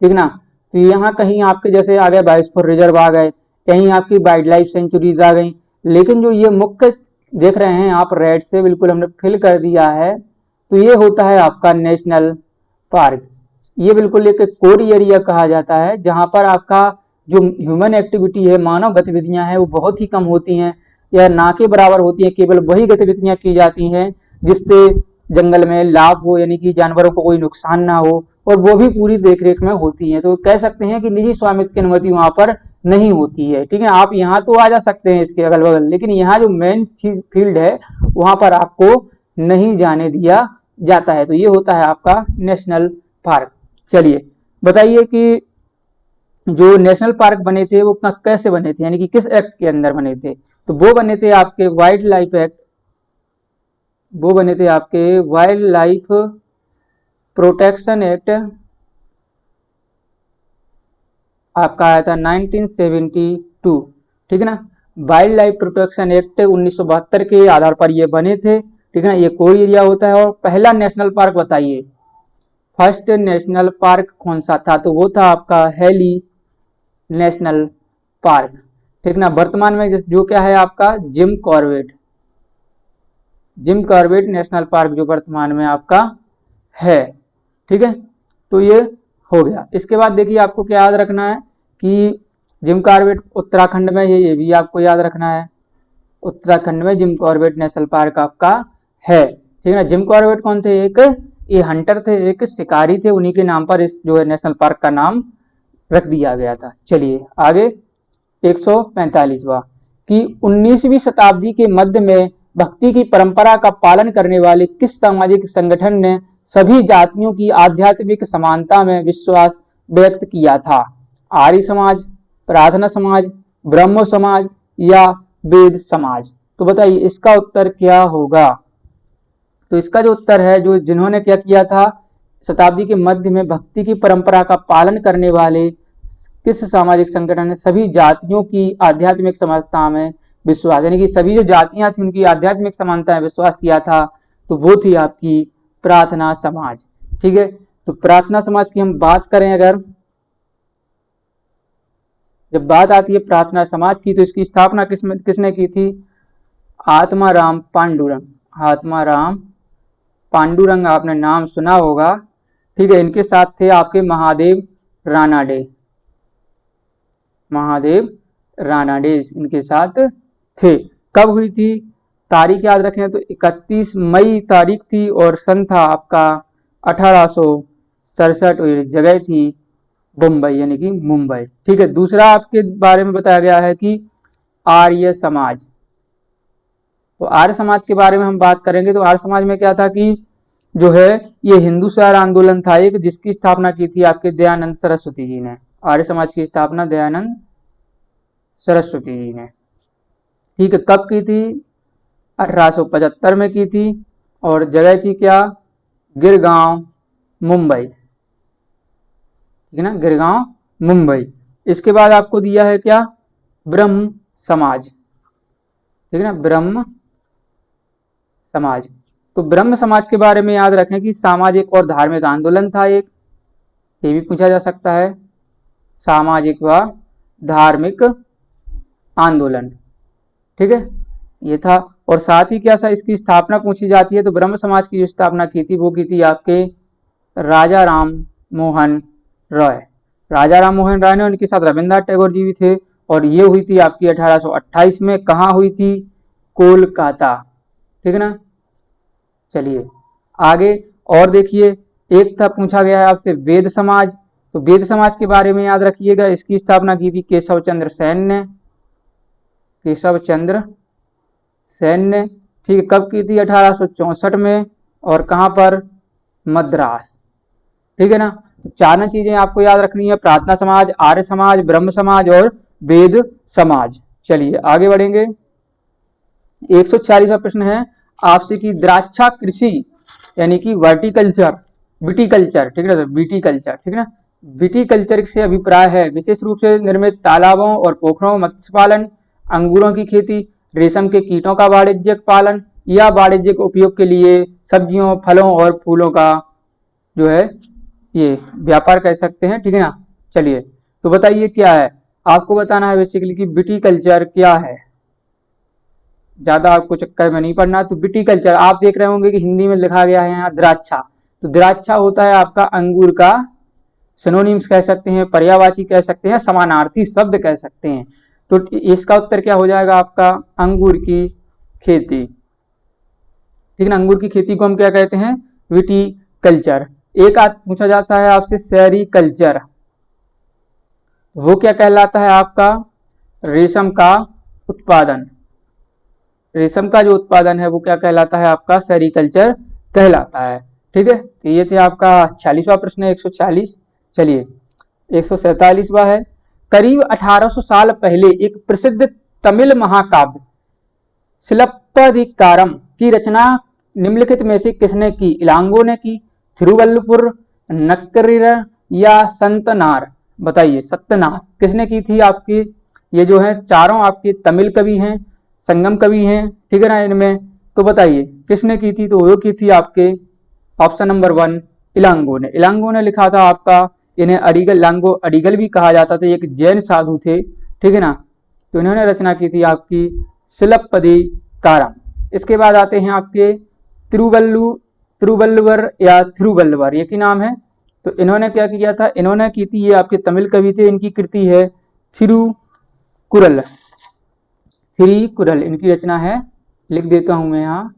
ठीक ना। तो यहाँ कहीं आपके जैसे आ गए बायोस्फीयर रिजर्व आ गए, कहीं आपकी वाइल्ड लाइफ सेंचुरीज आ गई, लेकिन जो ये मुख्य देख रहे हैं आप रेड से बिल्कुल हमने फिल कर दिया है, तो ये होता है आपका नेशनल पार्क। ये बिल्कुल एक कोर एरिया कहा जाता है, जहां पर आपका जो ह्यूमन एक्टिविटी है, मानव गतिविधियां हैं, वो बहुत ही कम होती हैं या ना के बराबर होती हैं। केवल वही गतिविधियां की जाती हैं जिससे जंगल में लाभ हो, यानी कि जानवरों को कोई नुकसान ना हो, और वो भी पूरी देखरेख में होती हैं। तो कह सकते हैं कि निजी स्वामित्व की अनुमति वहां पर नहीं होती है। ठीक है, आप यहाँ तो आ जा सकते हैं इसके अगल बगल, लेकिन यहाँ जो मेन फील्ड है वहां पर आपको नहीं जाने दिया जाता है। तो ये होता है आपका नेशनल पार्क। चलिए बताइए कि जो नेशनल पार्क बने थे वो कैसे बने थे, यानी कि किस एक्ट के अंदर बने थे। तो वो बने थे आपके वाइल्ड लाइफ एक्ट, वो बने थे आपके वाइल्ड लाइफ प्रोटेक्शन एक्ट, आपका आया था 1972। ठीक है ना, वाइल्ड लाइफ प्रोटेक्शन एक्ट 1972 के आधार पर ये बने थे। ठीक है ना, ये कोई एरिया होता है। और पहला नेशनल पार्क बताइए, फर्स्ट नेशनल पार्क कौन सा था, तो वो था आपका हैली नेशनल पार्क। ठीक ना, वर्तमान में जो क्या है आपका जिम कॉर्बेट नेशनल पार्क जो वर्तमान में आपका है। ठीक है, तो ये हो गया। इसके बाद देखिए आपको क्या याद रखना है कि जिम कॉर्बेट उत्तराखंड में है, ये भी आपको याद रखना है। उत्तराखंड में जिम कॉर्बेट नेशनल पार्क आपका है। ठीक है ना, जिम कॉर्बेट कौन थे, एक ये हंटर थे, एक शिकारी थे, उन्हीं के नाम पर इस जो है नेशनल पार्क का नाम रख दिया गया था। चलिए आगे 145वां कि 19वीं शताब्दी के मध्य में भक्ति की परंपरा का पालन करने वाले किस सामाजिक संगठन ने सभी जातियों की आध्यात्मिक समानता में विश्वास व्यक्त किया था? आर्य समाज, प्रार्थना समाज, ब्रह्मो समाज या वेद समाज? तो बताइए इसका उत्तर क्या होगा? तो इसका जो उत्तर है, जो जिन्होंने क्या किया था, शताब्दी के मध्य में भक्ति की परंपरा का पालन करने वाले किस सामाजिक संगठन ने सभी जातियों की आध्यात्मिक समानता में विश्वास, यानी कि सभी जो जातियां थी उनकी आध्यात्मिक समानता में विश्वास किया था, तो वो थी आपकी प्रार्थना समाज। ठीक है, तो प्रार्थना समाज की हम बात करें, अगर जब बात आती है प्रार्थना समाज की, तो इसकी स्थापना किसने की थी? आत्माराम पांडुरंग। आत्माराम पांडुरंग आपने नाम सुना होगा। ठीक है, इनके साथ थे आपके महादेव रानाडे। महादेव रानाडे इनके साथ थे। कब हुई थी? तारीख याद रखें तो 31 मई तारीख थी और सन था आपका 1867 और जगह थी मुंबई, यानी कि मुंबई। ठीक है, दूसरा आपके बारे में बताया गया है कि आर्य समाज। तो आर्य समाज के बारे में हम बात करेंगे तो आर्य समाज में क्या था कि जो है ये हिंदू स्वराज आंदोलन था एक, जिसकी स्थापना की थी आपके दयानंद सरस्वती जी ने। आर्य समाज की स्थापना दयानंद सरस्वती जी ने। ठीक है, कब की थी? 1875 में की थी और जगह थी क्या? गिरगांव मुंबई। ठीक है ना, गिरगांव मुंबई। इसके बाद आपको दिया है क्या? ब्रह्म समाज। ठीक है ना, ब्रह्म समाज। तो ब्रह्म समाज के बारे में याद रखें कि सामाजिक और धार्मिक आंदोलन था एक, ये भी पूछा जा सकता है, सामाजिक व धार्मिक आंदोलन। ठीक है, ये था। और साथ ही क्या सा इसकी स्थापना पूछी जाती है, तो ब्रह्म समाज की जो स्थापना की थी वो की थी आपके राजा राम मोहन रॉय। राजा राम मोहन रॉय ने, उनके साथ रविन्द्रनाथ टैगोर जी भी थे, और ये हुई थी आपकी 1828 में। कहाँ हुई थी? कोलकाता। ठीक है ना। चलिए आगे और देखिए, एक था पूछा गया है आपसे वेद समाज। तो वेद समाज के बारे में याद रखिएगा, इसकी स्थापना की थी केशव चंद्र सेन ने। केशव चंद्र सेन ने। ठीक है, कब की थी? 1864 में। और कहां पर? मद्रास। ठीक है ना। तो चार चीजें आपको याद रखनी है, प्रार्थना समाज, आर्य समाज, ब्रह्म समाज और वेद समाज। चलिए आगे बढ़ेंगे। 146वां प्रश्न है आपसे कि द्राक्षा कृषि यानी कि वर्टिकल्चर, विटिकल्चर, ठीक है ना, विटिकल्चर, ठीक है ना, विटिकल्चर से अभिप्राय है विशेष रूप से निर्मित तालाबों और पोखरों, मत्स्य पालन, अंगूरों की खेती, रेशम के कीटों का वाणिज्यिक पालन या वाणिज्यिक उपयोग के लिए सब्जियों, फलों और फूलों का जो है ये व्यापार कह सकते हैं। ठीक है ना। चलिए तो बताइए क्या है, आपको बताना है बेसिकली कि विटिकल्चर क्या है। ज्यादा आपको चक्कर में नहीं पड़ना। तो विटिकल्चर आप देख रहे होंगे कि हिंदी में लिखा गया है यहाँ द्राक्षा। तो द्राक्षा होता है आपका अंगूर का, सिनोनिम्स कह सकते हैं, पर्यायवाची कह सकते हैं, समानार्थी शब्द कह सकते हैं। तो इसका उत्तर क्या हो जाएगा आपका? अंगूर की खेती। ठीक है ना, अंगूर की खेती को हम क्या कहते हैं? विटिकल्चर। एक आध पूछा जाता है आपसे सेरीकल्चर, वो क्या कहलाता है आपका? रेशम का उत्पादन। रेशम का जो उत्पादन है वो क्या कहलाता है आपका? सेरीकल्चर कहलाता है। ठीक है, तो ये थे आपका 46वां प्रश्न है, 146। चलिए 147वां है, करीब 1800 साल पहले एक प्रसिद्ध तमिल महाकाव्य शिलप्पदिकारम की रचना निम्नलिखित में से किसने की? इलांगो ने की, थिरुवल्लुपुर, नक्करिर या संतनार? बताइए सत्यनाथ किसने की थी आपकी? ये जो है चारों आपके तमिल कवि हैं, संगम कवि हैं। ठीक है ना इनमें। तो बताइए किसने की थी? तो वो की थी आपके ऑप्शन नंबर 1 इलांगो ने। इलांगो ने लिखा था आपका, इन्हें अडिगल, इलांगो अडिगल भी कहा जाता था, एक जैन साधु थे। ठीक है ना। तो इन्होंने रचना की थी आपकी शिलप्पदिकारम। इसके बाद आते हैं आपके तिरुवल्लुवर या थिरुवल्लुवर, ये की नाम है। तो इन्होंने क्या किया था? इन्होंने की थी, ये आपके तमिल कवि थे, इनकी कृति है थिरुकुरल। थिरुकुरल इनकी रचना है, लिख देता हूं मैं यहाँ,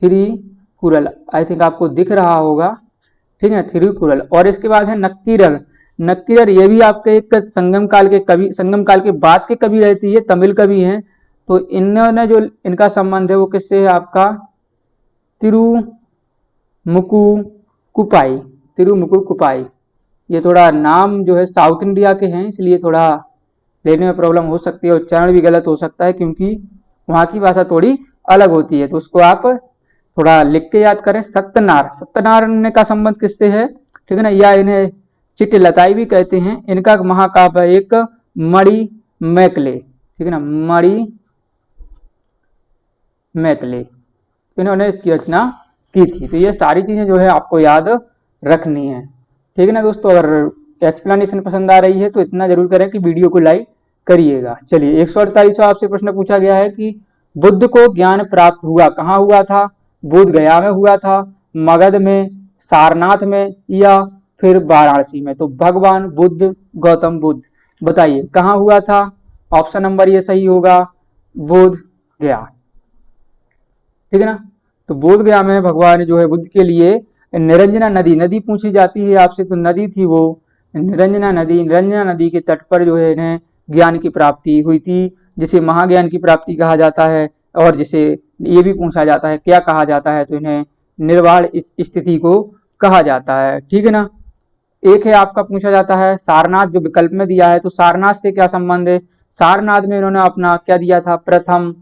थिरुकुरल। आई थिंक आपको दिख रहा होगा। ठीक है ना, थिरुकुरल। और इसके बाद है नक्कीरर। नक्कीरर ये भी आपके एक संगम काल के कवि, संगम काल के बाद के कवि रहती है, तमिल कवि हैं। तो इन्होंने जो इनका संबंध है वो किससे है आपका, तिरुमुकुकुपाई, तिरुमुकुकुपाई। ये थोड़ा नाम जो है साउथ इंडिया के हैं, इसलिए थोड़ा लेने में प्रॉब्लम हो सकती है, उच्चारण भी गलत हो सकता है क्योंकि वहाँ की भाषा थोड़ी अलग होती है। तो उसको आप थोड़ा लिख के याद करें। सत्यनार, सत्यनारायण का संबंध किससे है, ठीक है ना, या इन्हें चिट्टिलताई भी कहते हैं। इनका महाकाव्य है एक मणि मैकले, ठीक है ना, मणि मैकले, इन्होंने इसकी रचना की थी। तो ये सारी चीजें जो है आपको याद रखनी है, ठीक है ना दोस्तों। अगर एक्सप्लेनेशन पसंद आ रही है तो इतना जरूर करें कि वीडियो को लाइक करिएगा। चलिए 148वां आपसे प्रश्न पूछा गया है कि बुद्ध को ज्ञान प्राप्त हुआ कहाँ हुआ था, बोध गया में हुआ था, मगध में, सारनाथ में, या फिर वाराणसी में। तो भगवान बुद्ध, गौतम बुद्ध, बताइए कहाँ हुआ था। ऑप्शन नंबर ये सही होगा, बोध गया, ठीक है ना। तो बोध गया में भगवान जो है बुद्ध के लिए निरंजना नदी, नदी पूछी जाती है आपसे तो नदी थी वो निरंजना नदी, निरंजना नदी के तट पर जो है इन्हें ज्ञान की प्राप्ति हुई थी, जिसे महाज्ञान की प्राप्ति कहा जाता है। और जिसे ये भी पूछा जाता है क्या कहा जाता है, तो इन्हें निर्वाण इस स्थिति को कहा जाता है, ठीक है ना। एक है आपका पूछा जाता है सारनाथ, जो विकल्प में दिया है, तो सारनाथ से क्या संबंध है। सारनाथ में इन्होंने अपना क्या दिया था, प्रथम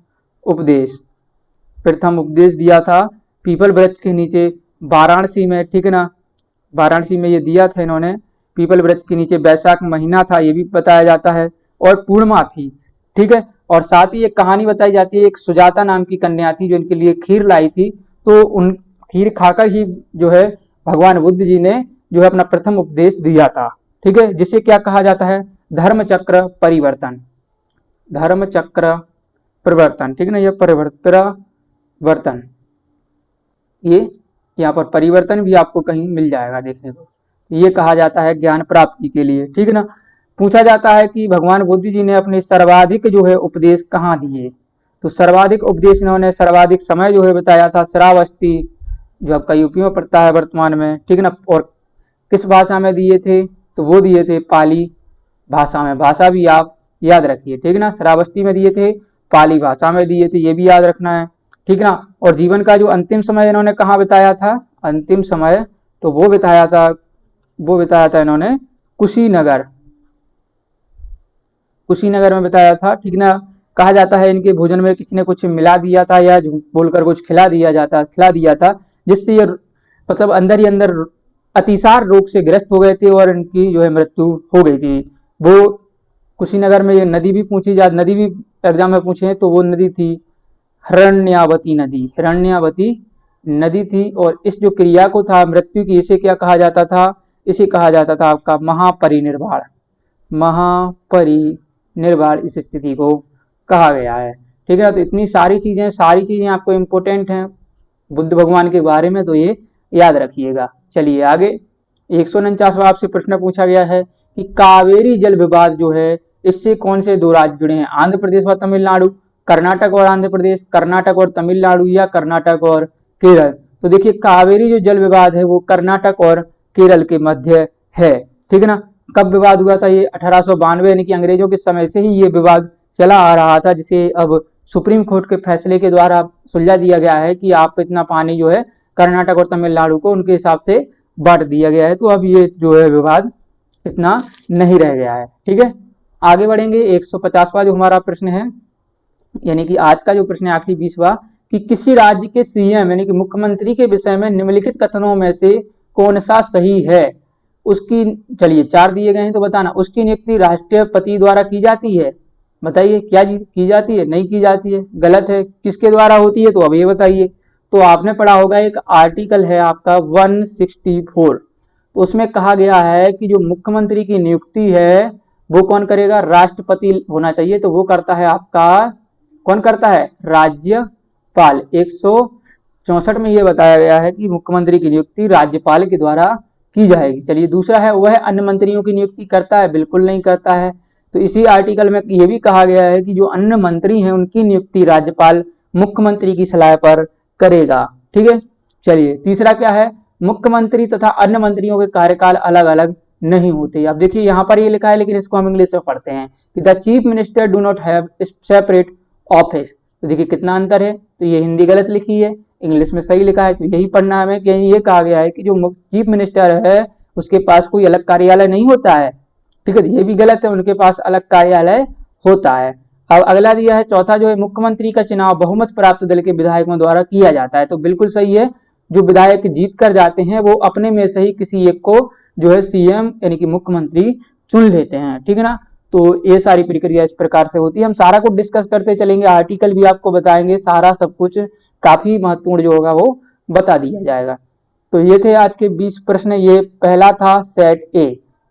उपदेश, प्रथम उपदेश दिया था पीपल वृक्ष के नीचे वाराणसी में, ठीक है ना। वाराणसी में ये दिया था इन्होंने पीपल वृक्ष के नीचे, वैशाख महीना था ये भी बताया जाता है, और पूर्णिमा थी, ठीक है। और साथ ही एक कहानी बताई जाती है, एक सुजाता नाम की कन्या थी जो इनके लिए खीर लाई थी, तो उन खीर खाकर ही जो है भगवान बुद्ध जी ने जो है अपना प्रथम उपदेश दिया था, ठीक है। जिसे क्या कहा जाता है, धर्म चक्र परिवर्तन, धर्म चक्र परिवर्तन, ठीक है ना। यह परिवर्तन, ये यहाँ पर परिवर्तन भी आपको कहीं मिल जाएगा देखने को। ये कहा जाता है ज्ञान प्राप्ति के लिए, ठीक है ना। पूछा जाता है कि भगवान बुद्ध जी ने अपने सर्वाधिक जो है उपदेश कहाँ दिए, तो सर्वाधिक उपदेश इन्होंने सर्वाधिक समय जो है बताया था श्रावस्ती, जो आपका यूपी में पड़ता है वर्तमान में, ठीक है ना। और किस भाषा में दिए थे, तो वो दिए थे पाली भाषा में, भाषा भी आप याद रखिए, ठीक है ना। श्रावस्ती में दिए थे, पाली भाषा में दिए थे, ये भी याद रखना है, ठीक ना। और जीवन का जो अंतिम समय इन्होंने कहाँ बिताया था, अंतिम समय तो वो बिताया था इन्होंने कुशीनगर, कुशीनगर में बिताया था, ठीक ना। कहा जाता है इनके भोजन में किसी ने कुछ मिला दिया था या बोलकर कुछ खिला दिया था, जिससे ये मतलब अंदर ही अंदर अतिसार रोग से ग्रस्त हो गए थे और इनकी जो है मृत्यु हो गई थी। वो कुशीनगर में ये नदी भी नदी भी एग्जाम में पूछे तो वो नदी थी हिरण्यावती नदी, हिरण्यावती नदी थी। और इस जो क्रिया को था मृत्यु की, इसे क्या कहा जाता था, इसे कहा जाता था आपका महापरिनिर्वाण, महापरिनिर्वाण इस स्थिति को कहा गया है, ठीक है ना। तो इतनी सारी चीजें आपको इम्पोर्टेंट हैं बुद्ध भगवान के बारे में, तो ये याद रखिएगा। चलिए आगे 149वां आपसे प्रश्न पूछा गया है कि कावेरी जल विवाद जो है इससे कौन से दो राज्य जुड़े हैं, आंध्र प्रदेश व तमिलनाडु, कर्नाटक और आंध्र प्रदेश, कर्नाटक और तमिलनाडु, या कर्नाटक और केरल। तो देखिए कावेरी जो जल विवाद है वो कर्नाटक और केरल के मध्य है, ठीक है ना। कब विवाद हुआ था, ये 1892 यानी कि अंग्रेजों के समय से ही ये विवाद चला आ रहा था, जिसे अब सुप्रीम कोर्ट के फैसले के द्वारा सुलझा दिया गया है कि आप इतना पानी जो है कर्नाटक और तमिलनाडु को उनके हिसाब से बांट दिया गया है। तो अब ये जो है विवाद इतना नहीं रह गया है, ठीक है। आगे बढ़ेंगे 150वां जो हमारा प्रश्न है, यानी कि आज का जो प्रश्न है आखिरी 20वां, कि किसी राज्य के सीएम यानी कि मुख्यमंत्री के विषय में निम्नलिखित कथनों में से कौन सा सही है। उसकी चलिए 4 दिए गए हैं तो बताना, उसकी नियुक्ति राष्ट्रपति द्वारा की जाती है, बताइए क्या की जाती है, नहीं की जाती है, गलत है, किसके द्वारा होती है, तो अब ये बताइए। तो आपने पढ़ा होगा एक आर्टिकल है आपका 164, तो उसमें कहा गया है कि जो मुख्यमंत्री की नियुक्ति है वो कौन करेगा, राष्ट्रपति होना चाहिए, तो वो करता है आपका, कौन करता है, राज्यपाल। 164 में ये बताया गया है कि मुख्यमंत्री की नियुक्ति राज्यपाल के द्वारा की जाएगी। चलिए दूसरा है वह अन्य मंत्रियों की नियुक्ति करता है, बिल्कुल नहीं करता है। तो इसी आर्टिकल में ये भी कहा गया है कि जो अन्य मंत्री हैं उनकी नियुक्ति राज्यपाल मुख्यमंत्री की सलाह पर करेगा, ठीक है। चलिए तीसरा क्या है, मुख्यमंत्री तथा अन्य मंत्रियों के कार्यकाल अलग अलग नहीं होते। अब देखिए यहाँ पर ये लिखा है, लेकिन इसको हम इंग्लिश में पढ़ते हैं कि the chief minister do not have separate office. तो देखिए कितना अंतर है। तो ये हिंदी गलत लिखी है, इंग्लिश में सही लिखा है। तो यही पढ़ना हमें कि ये कहा गया है कि जो चीफ मिनिस्टर है उसके पास कोई अलग कार्यालय नहीं होता है। ठीक है, ये भी गलत है, उनके पास अलग कार्यालय होता है। अब अगला दिया है चौथा जो है, मुख्यमंत्री का चुनाव बहुमत प्राप्त दल के विधायकों द्वारा किया जाता है। तो बिल्कुल सही है, जो विधायक जीत कर जाते हैं वो अपने में से ही किसी एक को जो है सीएम यानी कि मुख्यमंत्री चुन लेते हैं। ठीक है ना। तो ये सारी प्रक्रिया इस प्रकार से होती है। हम सारा कुछ डिस्कस करते चलेंगे, आर्टिकल भी आपको बताएंगे, सारा सब कुछ काफी महत्वपूर्ण जो होगा वो बता दिया जाएगा। तो ये थे आज के 20 प्रश्न। ये पहला था सेट ए।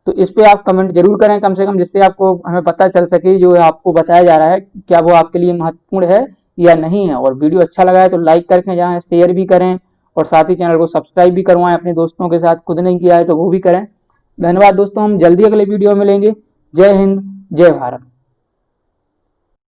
तो इस पे आप कमेंट जरूर करें कम से कम, जिससे आपको हमें पता चल सके जो आपको बताया जा रहा है क्या वो आपके लिए महत्वपूर्ण है या नहीं है। और वीडियो अच्छा लगा है तो लाइक करके जाएं, शेयर भी करें और साथ ही चैनल को सब्सक्राइब भी करवाएं अपने दोस्तों के साथ। खुद नहीं किया है तो वो भी करें। धन्यवाद दोस्तों, हम जल्दी अगले वीडियो में मिलेंगे। जय हिंद, जय भारत।